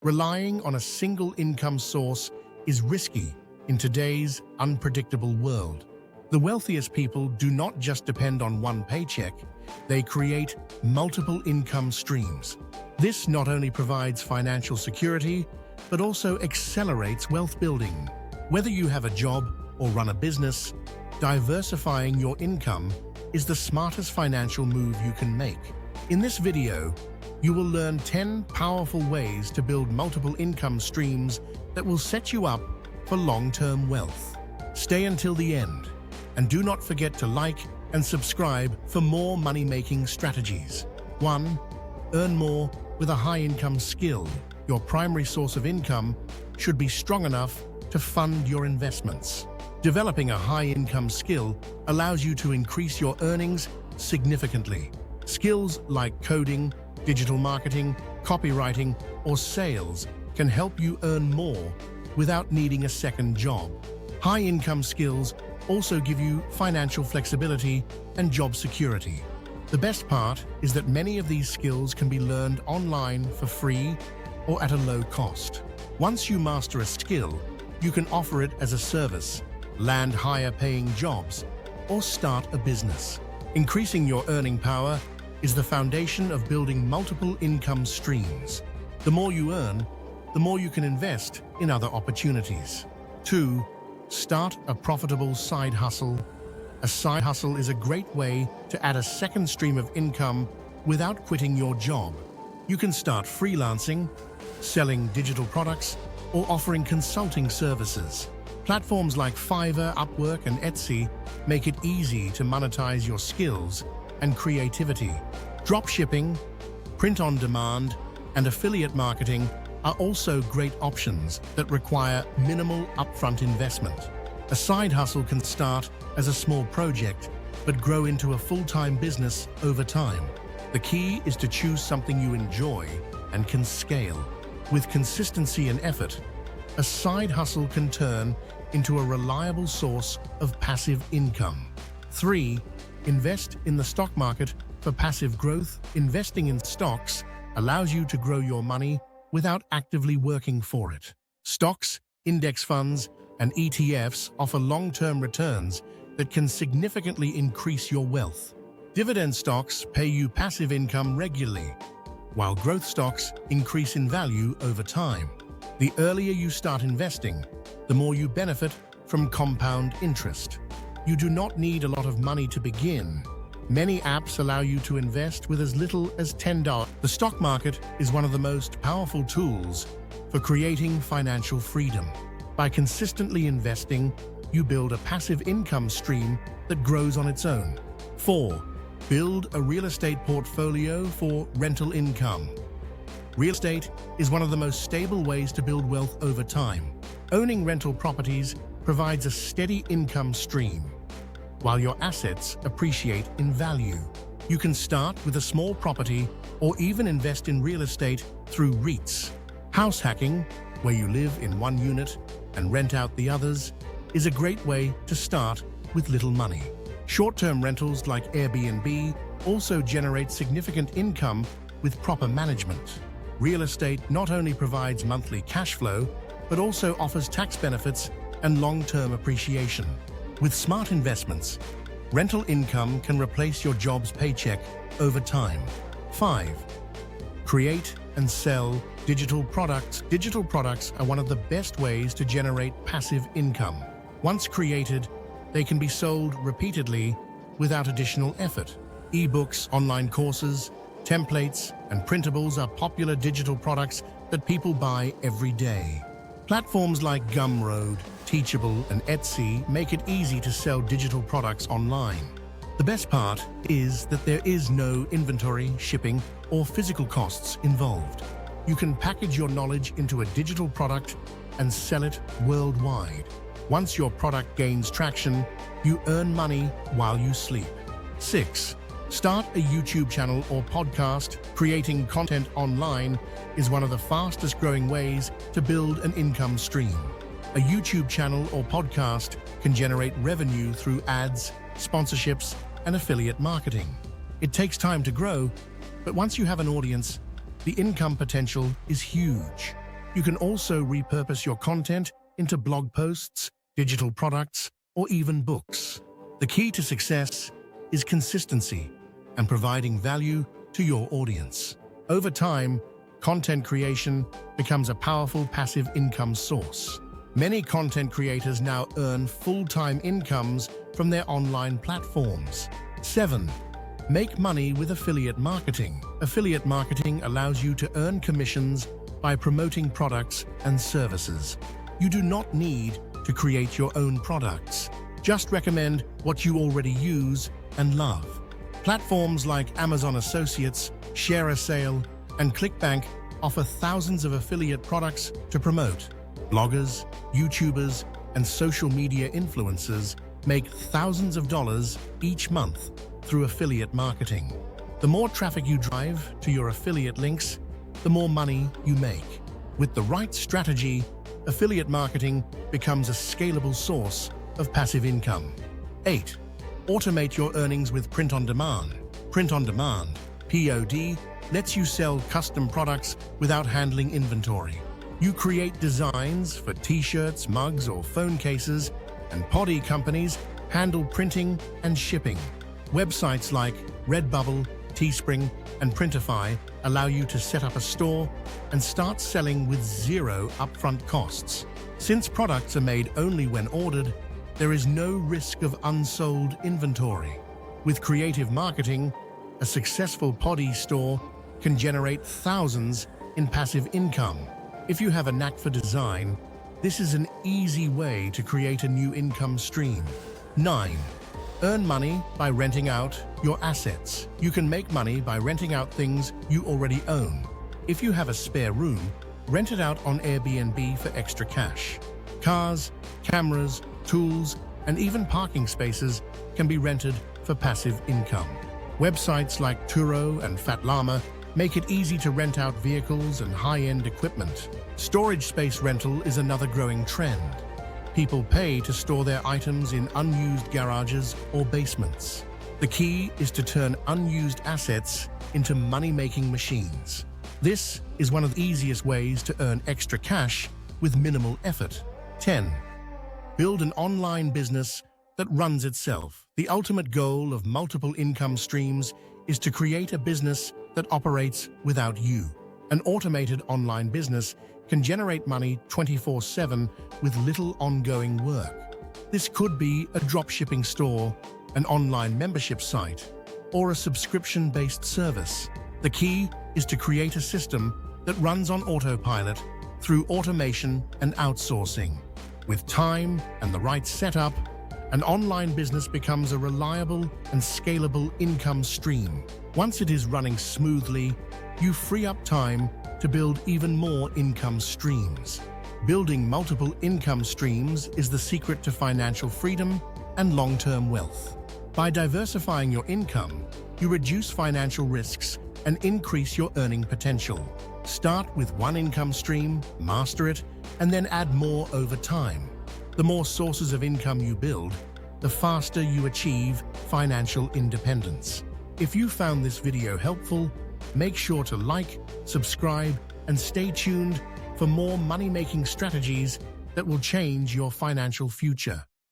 Relying on a single income source is risky in today's unpredictable world. The wealthiest people do not just depend on one paycheck, they create multiple income streams. This not only provides financial security, but also accelerates wealth building. Whether you have a job or run a business, diversifying your income is the smartest financial move you can make. In this video, you will learn 10 powerful ways to build multiple income streams that will set you up for long-term wealth. Stay until the end, and do not forget to like and subscribe for more money-making strategies. 1. Earn more with a high-income skill. Your primary source of income should be strong enough to fund your investments. Developing a high-income skill allows you to increase your earnings significantly. Skills like coding, digital marketing, copywriting, or sales can help you earn more without needing a second job. High-income skills also give you financial flexibility and job security. The best part is that many of these skills can be learned online for free or at a low cost. Once you master a skill, you can offer it as a service, land higher-paying jobs, or start a business. Increasing your earning power is the foundation of building multiple income streams. The more you earn, the more you can invest in other opportunities. 2. Start a profitable side hustle. A side hustle is a great way to add a second stream of income without quitting your job. You can start freelancing, selling digital products, or offering consulting services. Platforms like Fiverr, Upwork, and Etsy make it easy to monetize your skills and creativity. Dropshipping, print-on-demand, and affiliate marketing are also great options that require minimal upfront investment. A side hustle can start as a small project, but grow into a full-time business over time. The key is to choose something you enjoy and can scale. With consistency and effort, a side hustle can turn into a reliable source of passive income. 3. Invest in the stock market for passive growth. Investing in stocks allows you to grow your money without actively working for it. Stocks, index funds, and ETFs offer long-term returns that can significantly increase your wealth. Dividend stocks pay you passive income regularly, while growth stocks increase in value over time. The earlier you start investing, the more you benefit from compound interest. You do not need a lot of money to begin. Many apps allow you to invest with as little as $10. The stock market is one of the most powerful tools for creating financial freedom. By consistently investing, you build a passive income stream that grows on its own. 4. Build a real estate portfolio for rental income. Real estate is one of the most stable ways to build wealth over time. Owning rental properties provides a steady income stream, while your assets appreciate in value. You can start with a small property or even invest in real estate through REITs. House hacking, where you live in one unit and rent out the others, is a great way to start with little money. Short-term rentals like Airbnb also generate significant income with proper management. Real estate not only provides monthly cash flow, but also offers tax benefits and long-term appreciation. With smart investments, rental income can replace your job's paycheck over time. 5. Create and sell digital products. Digital products are one of the best ways to generate passive income. Once created, they can be sold repeatedly without additional effort. Ebooks, online courses, templates, and printables are popular digital products that people buy every day. Platforms like Gumroad, Teachable, and Etsy make it easy to sell digital products online. The best part is that there is no inventory, shipping, or physical costs involved. You can package your knowledge into a digital product and sell it worldwide. Once your product gains traction, you earn money while you sleep. 6. Start a YouTube channel or podcast. Creating content online is one of the fastest growing ways to build an income stream. A YouTube channel or podcast can generate revenue through ads, sponsorships, and affiliate marketing. It takes time to grow, but once you have an audience, the income potential is huge. You can also repurpose your content into blog posts, digital products, or even books. The key to success is consistency and providing value to your audience. Over time, content creation becomes a powerful passive income source. Many content creators now earn full-time incomes from their online platforms. 7. Make money with affiliate marketing. Affiliate marketing allows you to earn commissions by promoting products and services. You do not need to create your own products. Just recommend what you already use and love. Platforms like Amazon Associates, ShareASale, and ClickBank offer thousands of affiliate products to promote. Bloggers, YouTubers, and social media influencers make thousands of dollars each month through affiliate marketing. The more traffic you drive to your affiliate links, the more money you make. With the right strategy, affiliate marketing becomes a scalable source of passive income. 8. Automate your earnings with print on demand. Print on demand, POD, lets you sell custom products without handling inventory. You create designs for t-shirts, mugs, or phone cases, and POD companies handle printing and shipping. Websites like Redbubble, Teespring, and Printify allow you to set up a store and start selling with zero upfront costs. Since products are made only when ordered, there is no risk of unsold inventory. With creative marketing, a successful POD store can generate thousands in passive income. If you have a knack for design, this is an easy way to create a new income stream. 9. Earn money by renting out your assets. You can make money by renting out things you already own. If you have a spare room, rent it out on Airbnb for extra cash. Cars, cameras, tools, and even parking spaces can be rented for passive income. Websites like Turo and Fatlama make it easy to rent out vehicles and high-end equipment. Storage space rental is another growing trend. People pay to store their items in unused garages or basements. The key is to turn unused assets into money-making machines. This is one of the easiest ways to earn extra cash with minimal effort. 10. Build an online business that runs itself. The ultimate goal of multiple income streams is to create a business that operates without you. An automated online business can generate money 24/7 with little ongoing work. This could be a dropshipping store, an online membership site, or a subscription-based service. The key is to create a system that runs on autopilot through automation and outsourcing. With time and the right setup, an online business becomes a reliable and scalable income stream. Once it is running smoothly, you free up time to build even more income streams. Building multiple income streams is the secret to financial freedom and long-term wealth. By diversifying your income, you reduce financial risks and increase your earning potential. Start with one income stream, master it, and then add more over time. The more sources of income you build, the faster you achieve financial independence. If you found this video helpful, make sure to like, subscribe, and stay tuned for more money-making strategies that will change your financial future.